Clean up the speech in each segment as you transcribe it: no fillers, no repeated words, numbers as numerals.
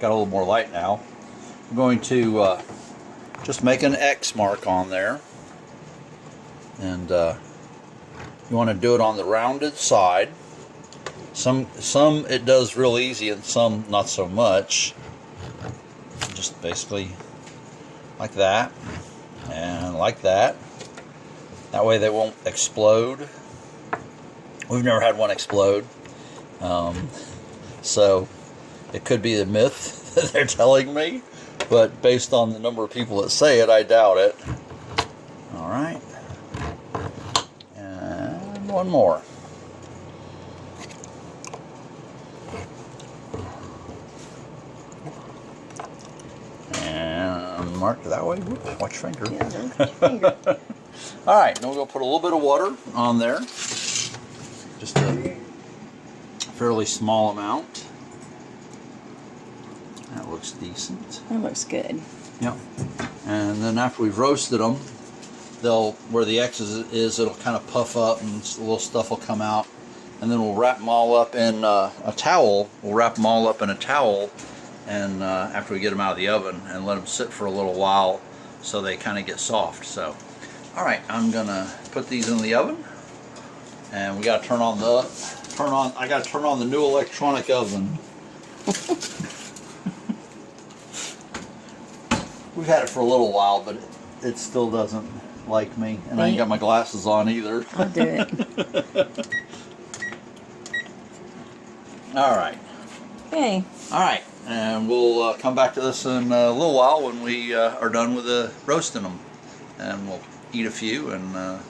got a little more light now. I'm going to just make an X mark on there. And you want to do it on the rounded side. Some it does real easy and some not so much. Just basically like that and like that. That way they won't explode. We've never had one explode. So it could be the myth that they're telling me, but based on the number of people that say it, I doubt it. All right. And one more. And mark that way. Whoops, watch your finger. Yeah, don't touch your finger. All right, now we're going to put a little bit of water on there. Just a fairly small amount. That looks decent. That looks good. Yep. And then after we've roasted them, where the X is, it'll kind of puff up and a little stuff will come out. And then we'll wrap them all up in a towel. We'll wrap them all up in a towel, and after we get them out of the oven, and let them sit for a little while so they kind of get soft. So, all right, I'm gonna put these in the oven, and we got to turn on the I got to turn on the new electronic oven. We've had it for a little while, but it still doesn't like me, and I ain't got my glasses on either. I'll do it. All right. Okay. All right, and we'll come back to this in a little while when we are done with roasting them, and we'll eat a few and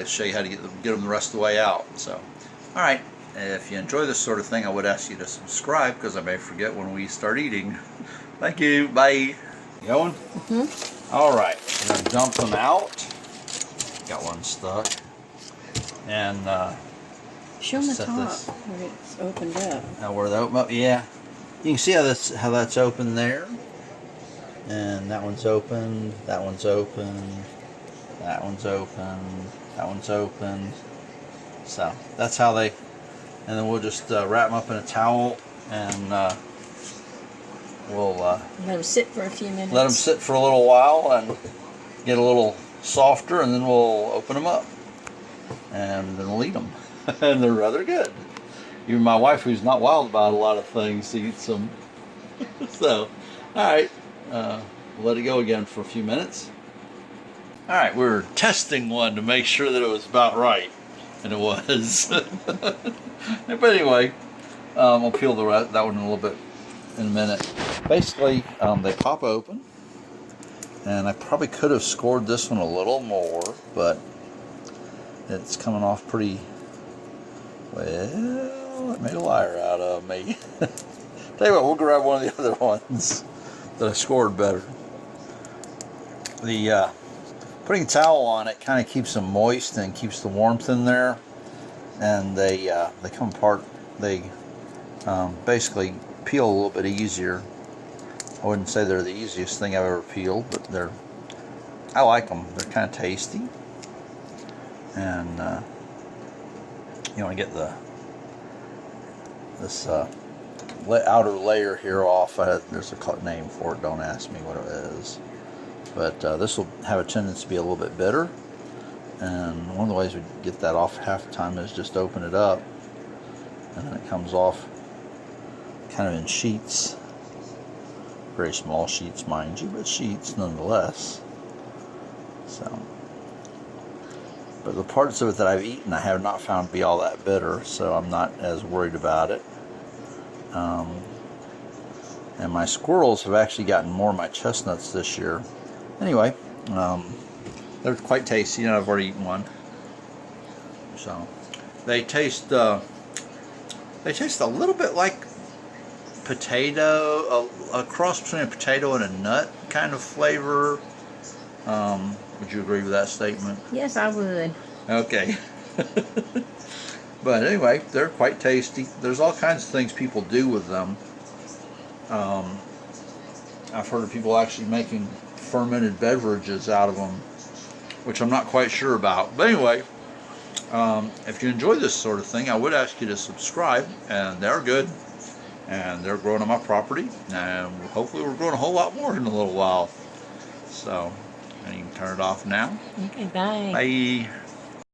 show you how to get them the rest of the way out. So, all right, if you enjoy this sort of thing, I would ask you to subscribe because I may forget when we start eating. Thank you. Bye. You going? Mm-hmm. All right, we're gonna dump them out. Got one stuck, and show them the set top this. where it's opened up. Now where they open up, yeah. You can see how that's open there, and that one's open. That one's open. That one's open. That one's open. So that's how they. And then we'll just wrap them up in a towel, and we'll Let them sit for a few minutes. let them sit for a little while and get a little softer, and then we'll open them up, and then we'll eat them. And they're rather good. Even my wife, who's not wild about a lot of things, eats them. So, all right, we'll let it go again for a few minutes. All right, we're testing one to make sure that it was about right, and it was. But anyway, we'll peel that one a little bit in a minute. Basically, they pop open, and I probably could have scored this one a little more, but it's coming off pretty well. It made a liar out of me. Tell you what, we'll grab one of the other ones that I scored better. The putting a towel on it kind of keeps them moist and keeps the warmth in there, and they come apart. They basically peel a little bit easier. I wouldn't say they're the easiest thing I've ever peeled, but I like them. They're kind of tasty, and you want to get this outer layer here off. There's a name for it. Don't ask me what it is. But this will have a tendency to be a little bit bitter. And one of the ways we get that off half the time is just open it up. And then it comes off kind of in sheets. Very small sheets, mind you, but sheets nonetheless. So, but the parts of it that I've eaten I have not found to be all that bitter, so I'm not as worried about it. And my squirrels have actually gotten more of my chestnuts this year. Anyway, they're quite tasty, and I've already eaten one. So they taste a little bit like potato, a cross between a potato and a nut kind of flavor. Would you agree with that statement? Yes, I would. Okay. But anyway, they're quite tasty. There's all kinds of things people do with them. I've heard of people actually making fermented beverages out of them, which I'm not quite sure about. But anyway, if you enjoy this sort of thing, I would ask you to subscribe, and they're good. and they're growing on my property, and hopefully we're growing a whole lot more in a little while. So, and you can turn it off now. Okay, bye. Bye.